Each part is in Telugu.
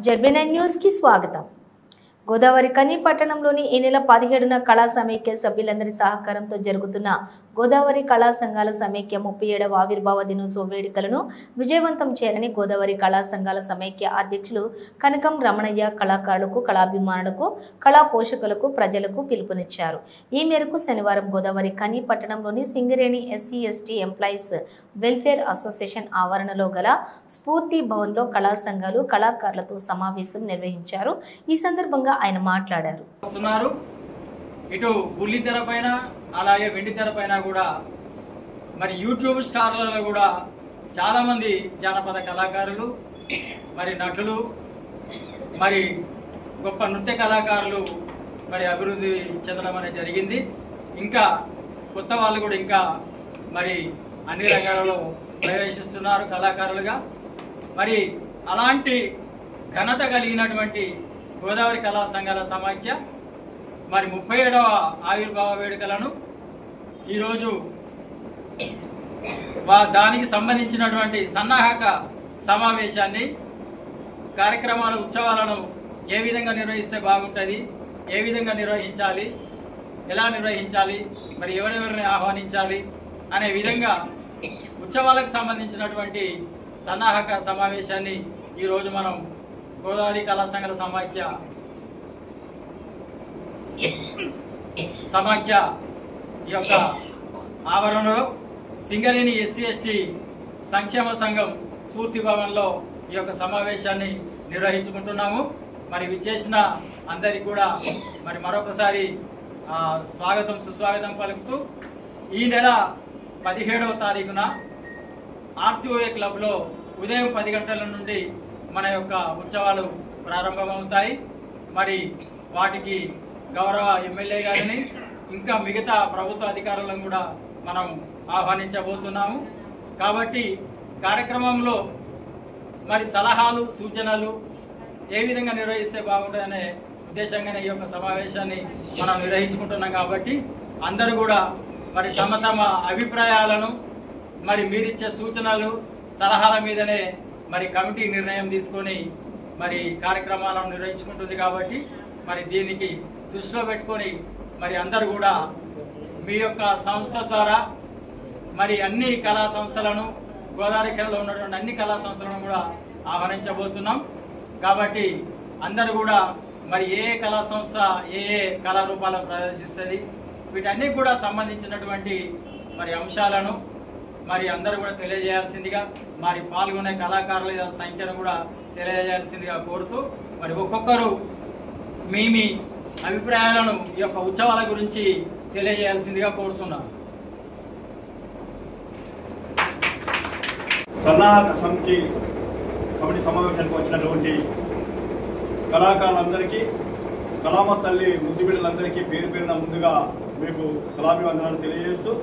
జెడ్బీ9 న్యూస్ కి స్వాగతం. గోదావరి కని పట్టణంలోని ఈ నెల 17న కళా సమైక్య సభ్యులందరి సహకారంతో జరుగుతున్న గోదావరి కళా సంఘాల సమైక్య 37వ ఆవిర్భావ దినోత్సవ వేడుకలను విజయవంతం చేయాలని గోదావరి కళా సంఘాల సమైక్య అధ్యక్షులు కనకం రమణయ్య కళాకారులకు, కళాభిమానులకు, కళా పోషకులకు, ప్రజలకు పిలుపునిచ్చారు. ఈ మేరకు శనివారం గోదావరి కని పట్టణంలోని Singareni SC/ST employees welfare association ఆవరణలో గల స్ఫూర్తి భవన్లో కళా సంఘాలు, కళాకారులతో సమావేశం నిర్వహించారు. ఈ సందర్భంగా ఆయన మాట్లాడారు. ఇటు బుల్లి తెర పైన అలాగే వెండి తెర పైన కూడా మరి యూట్యూబ్ స్టార్లలో కూడా చాలా మంది జానపద కళాకారులు, మరి నటులు, మరి గొప్ప నృత్య కళాకారులు మరి అభివృద్ధి చెందడం అనేది జరిగింది. ఇంకా కొత్త వాళ్ళు కూడా ఇంకా మరి అన్ని రంగాలలో ప్రవేశిస్తున్నారు కళాకారులుగా. మరి అలాంటి ఘనత కలిగినటువంటి గోదావరి కళా సంఘాల సమాఖ్య మరి 37వ ఆవిర్భావ వేడుకలను ఈరోజు దానికి సంబంధించినటువంటి సన్నాహక సమావేశాన్ని, కార్యక్రమాల ఉత్సవాలను ఏ విధంగా నిర్వహిస్తే బాగుంటుంది, ఏ విధంగా నిర్వహించాలి, ఎలా నిర్వహించాలి, మరి ఎవరెవరిని ఆహ్వానించాలి అనే విధంగా ఉత్సవాలకు సంబంధించినటువంటి సన్నాహక సమావేశాన్ని ఈరోజు మనం గోదావరి కళా సంఘాల సమాఖ్య యొక్క ఆవరణలో సింగరేణి SC/ST సంక్షేమ సంఘం స్ఫూర్తి భవన్లో ఈ యొక్క సమావేశాన్ని నిర్వహించుకుంటున్నాము. మరి విచ్చేసిన అందరికి కూడా మరి మరొకసారి స్వాగతం, సుస్వాగతం పలుకుతూ ఈ నెల 17వ తారీఖున RCOA క్లబ్లో ఉదయం 10 గంటల నుండి మన యొక్క ఉత్సవాలు ప్రారంభమవుతాయి. మరి వాటికి గౌరవ ఎమ్మెల్యే గారిని ఇంకా మిగతా ప్రభుత్వ అధికారులను కూడా మనం ఆహ్వానించబోతున్నాము. కాబట్టి కార్యక్రమంలో మరి సలహాలు, సూచనలు ఏ విధంగా నిర్వహిస్తే బాగుంటుందనే ఉద్దేశంగానే ఈ యొక్క సమావేశాన్ని మనం నిర్వహించుకుంటున్నాం. కాబట్టి అందరూ కూడా మరి తమ తమ అభిప్రాయాలను, మరి మీరిచ్చే సూచనలు, సలహాల మీదనే మరి కమిటీ నిర్ణయం తీసుకొని మరి కార్యక్రమాలను నిర్వహించుకుంటుంది. కాబట్టి మరి దీనికి దృష్టిలో పెట్టుకొని మరి అందరూ కూడా మీ యొక్క సంస్థ ద్వారా మరి అన్ని కళా సంస్థలను, గోదావరి ఖనిలో ఉన్నటువంటి అన్ని కళా సంస్థలను కూడా ఆహ్వానించబోతున్నాం. కాబట్టి అందరూ కూడా మరి ఏ కళా సంస్థ ఏ కళారూపాలను ప్రదర్శిస్తుంది, వీటన్ని కూడా సంబంధించినటువంటి మరి అంశాలను మరి అందరూ కూడా తెలియజేయాల్సిందిగా, మరి పాల్గొనే కళాకారుల సంఖ్యను కూడా తెలియజేయాల్సిందిగా కోరుతూ మరి ఒక్కొక్కరు మీ అభిప్రాయాలను ఈ యొక్క ఉత్సవాల గురించి తెలియజేయాల్సిందిగా కోరుతున్నాను. సన్నాహక సమితి కమిటీ సమావేశానికి వచ్చినటువంటి కళాకారులందరికీ, కళామ తల్లి ముద్దు బిడ్డలందరికీ పేరు పేరున ముందుగా మీకు కళాభివందనాలు తెలియజేస్తూ,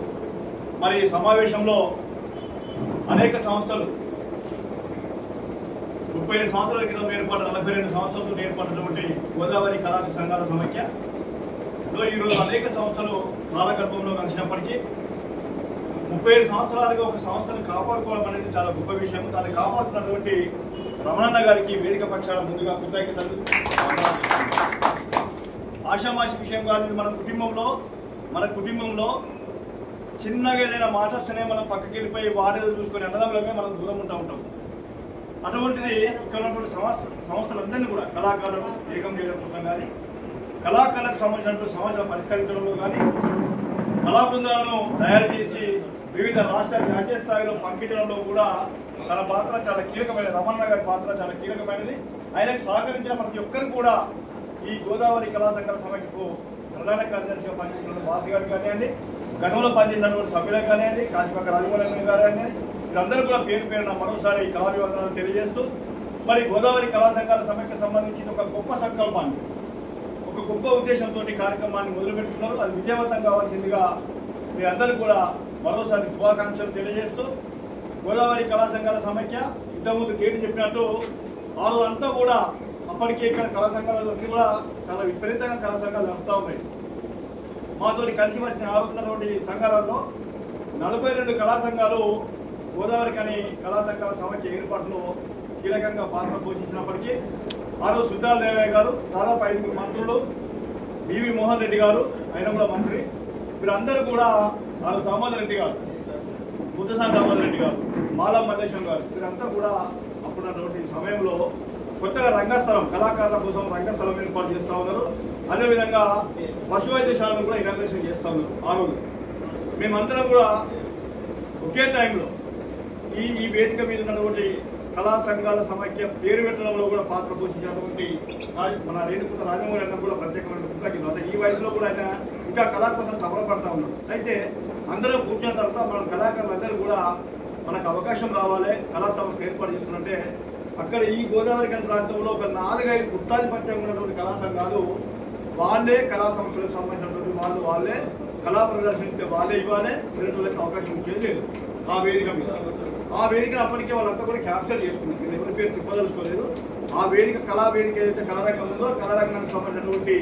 మరి సమావేశంలో అనేక సంస్థలు 35 సంవత్సరాల క్రితం ఏర్పడిన 42 సంవత్సరాలతో ఏర్పడినటువంటి గోదావరి కళా సంఘాల సమైక్యలో ఈరోజు అనేక సంస్థలు కాలగర్భంలో కలిసినప్పటికీ 37 సంవత్సరాలుగా ఒక సంస్థను కాపాడుకోవడం అనేది చాలా గొప్ప విషయం. దాన్ని కాపాడుతున్నటువంటి రమణన్న గారికి వేదిక పక్షాల ముందుగా కృతజ్ఞతలు. ఆషామాషి విషయం కాదు. మన కుటుంబంలో చిన్నగా ఏదైనా మాట వస్తేనే మనం పక్కకి వెళ్ళిపోయి వాడేదో చూసుకొని అన్నదమ్ములమే మనం దూరం ఉంటాం. అటువంటిది ఇక్కడ ఉన్నటువంటి సంస్థలందరినీ కూడా కళాకారులను ఏకం చేయడం కోసం కానీ, కళాకారులకు సంబంధించినటువంటి సమస్యలు పరిష్కరించడంలో కానీ, కళా బృందాలను తయారు చేసి వివిధ రాష్ట్ర జాతీయ స్థాయిలో పంపించడంలో కూడా తన పాత్ర చాలా కీలకమైనది. రమణ గారి పాత్ర చాలా కీలకమైనది. ఆయనకు సహకరించిన ప్రతి ఒక్కరు కూడా ఈ గోదావరి కళా సంఘాల సమైక్యకు ప్రధాన కార్యదర్శిగా పనిచేసిన బాస్ గారు కానివ్వండి, గతంలో పనిచేసినటువంటి సభ్యులకు కానివ్వండి, కాశీపక్క రాజమౌళి గారు కానివ్వండి, వీరందరూ కూడా పేరు పేరున మరోసారి కళాభివందనాలు తెలియజేస్తూ, మరి గోదావరి కళా సంఘాల సమైక్యకు సంబంధించిన ఒక గొప్ప సంకల్పాన్ని, ఒక గొప్ప ఉద్దేశంతో కార్యక్రమాన్ని మొదలుపెట్టుకున్నారు. అది విజయవంతం కావాల్సిందిగా మీ అందరూ కూడా మరోసారి శుభాకాంక్షలు తెలియజేస్తూ, గోదావరి కళా సంఘాల సమైక్య ఇంతకుముందు డేట్ చెప్పినట్టు ఆ రోజంతా కూడా అప్పటికే ఇక్కడ కళా సంఘాలు కూడా చాలా విపరీతంగా కళా సంఘాలు నడుస్తూ ఉన్నాయి. మాతో కలిసి వచ్చిన ఆరున్నటువంటి సంఘాలలో 42 కళా సంఘాలు గోదావరి కని కళా సంఘాల సమైక్య ఏర్పాటులో కీలకంగా పాత్ర పోషించినప్పటికీ ఆ రోజు సుద్దాల దేవయ్య గారు, దాదాపు 5 మంత్రులు, బివి మోహన్ రెడ్డి గారు, ఆయన కూడా మంత్రి, వీరందరూ కూడా ఆ రోజు దామోదర్ రెడ్డి గారు, ముద్దసాని దామోదర్ రెడ్డి గారు, మాలా మల్లేశం గారు, వీరంతా కూడా అప్పుడున్నటువంటి సమయంలో కొత్తగా రంగస్థలం, కళాకారుల కోసం రంగస్థలం ఏర్పాటు చేస్తూ ఉన్నారు. అదేవిధంగా పశు వైద్యశాలను కూడా ఇనాగ్రేషన్ చేస్తూ ఉన్నారు. ఆ రోజు మేమందరం కూడా ఒకే టైంలో ఈ వేదిక మీద ఉన్నటువంటి కళా సంఘాల సమైక్య పేరు పెట్టడంలో కూడా పాత్ర పోషించినటువంటి మన రేణుకుంట రాజమౌళి అన్న కూడా ప్రత్యేకమైన కృతజ్ఞతలు. ఈ వయసులో కూడా ఆయన ఇంకా కళా కోసం తపనపడతా ఉన్నాడు. అయితే అందరం కూర్చున్న తర్వాత మన కళాకారులందరూ కూడా మనకు అవకాశం రావాలి, కళా సంస్థ ఏర్పాటు చేస్తున్నట్టే అక్కడ ఈ గోదావరి గంట ప్రాంతంలో ఒక 4-5 గుత్తాధిపత్యంగా ఉన్నటువంటి కళా సంఘాలు వాళ్ళే కళా సంస్థలకు సంబంధించినటువంటి వాళ్ళే కళా ప్రదర్శన వాళ్ళే ఇవ్వాలి, వేరేటోళ్ళకి అవకాశం ఇచ్చేది లేదు. ఆ వేదిక మీద ఆ వేదికను అప్పటికే వాళ్ళంతా కూడా క్యాప్చర్ చేసుకున్నారు. నేను ఎవరి పేరు చెప్పదలుచుకోలేదు. ఆ వేదిక కళా వేదిక ఏదైతే కళారంగం ఉందో కళారంగానికి సంబంధించినటువంటి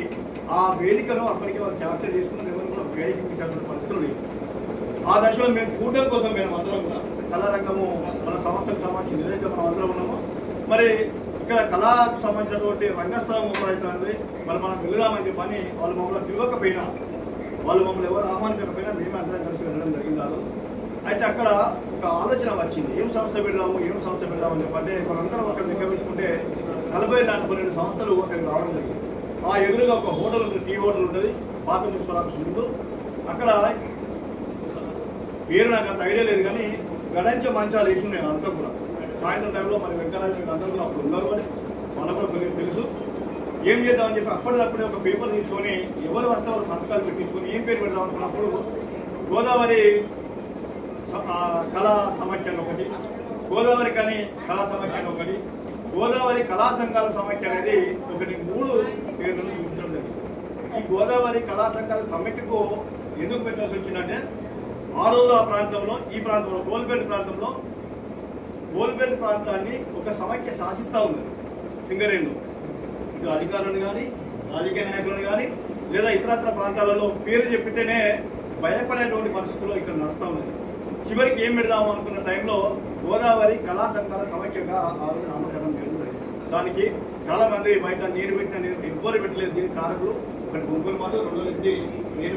ఆ వేదికను అప్పటికే వాళ్ళు క్యాప్చర్ చేసుకున్నారు. ఎవరు కూడా వేదికటువంటి పరిస్థితులు లేవు. ఆ దశలో మేము చూడడం కోసం మేము అందరం కూడా కళారంగము మన సంస్థకు సంబంధించింది ఏదైతే మనం అందరం ఉన్నామో మరి ఇక్కడ కళకు సంబంధించినటువంటి రంగస్థలం మొదలవుతుంది. మరి మనం వెళ్దామని చెప్పని వాళ్ళు మమ్మల్ని పిలవకపోయినా, వాళ్ళు మమ్మల్ని ఎవరు ఆహ్వానించకపోయినా మేమే అందరం కలిసి వెళ్ళడం జరిగింది. అయితే అక్కడ ఒక ఆలోచన వచ్చింది, ఏం సంస్థ పెడదామని చెప్పంటే మనందరం ఒకరి దగ్గర పెట్టుకుంటే 40-42 సంస్థలు ఒకరికి రావడం జరిగింది. ఆ ఎదురుగా ఒక హోటల్ ఉంటుంది, టీ హోటల్ ఉంటుంది, పాత మున్సిపల్ ఆఫీస్ ముందు. అక్కడ పేరు నాకు అంత ఐడియా లేదు కానీ గడంచ మంచాలు వేసి ఉన్నాయి అంతా కూడా. సాయంత్రం టైంలో మరి వెంకటరాజు అందరూ కూడా అప్పుడు ఉన్నారు, మరి మనకు కూడా కొన్ని తెలుసు. ఏం చేద్దామని చెప్పి అప్పటిదప్పుడే ఒక పేపర్ తీసుకొని ఎవరు వస్తే వాళ్ళు సంతకాలు పెట్టించుకొని ఏం పేరు పెడదాం అనుకున్నప్పుడు గోదావరి కళా సమైక్య ఒకటి, గోదావరి కని కళా సమైక్య ఒకటి, గోదావరి కళా సంఘాల సమైక్య అనేది ఒకటి, 3 పేర్లను సూచించడం జరిగింది. ఈ గోదావరి కళా సంఘాల సమైక్యకు ఎందుకు పెట్టాల్సి వచ్చిందంటే ఆ రోజు ఆ ప్రాంతంలో ఈ ప్రాంతంలో గోల్బెల్ట్ ప్రాంతాన్ని ఒక సమైక్య శాసిస్తూ ఉన్నది. సింగరేణిలో ఇటు అధికారులను కానీ రాజకీయ నాయకులను కానీ లేదా ఇతరత్ర ప్రాంతాలలో పేరు చెప్పితేనే భయపడేటువంటి పరిస్థితుల్లో ఇక్కడ నడుస్తూ ఉన్నది. చివరికి ఏం పెడదాము అనుకున్న టైంలో గోదావరి కళా సంఘాల సమైక్యగా ఆ రోజు నామకరణం జరుగుతుంది. దానికి చాలా మంది బయట నీరు పెట్టిన ఎవ్వరు పెట్టలేదు. దీనికి కారకులు ఒకటి గుంపులు మాత్రం, 2 నేను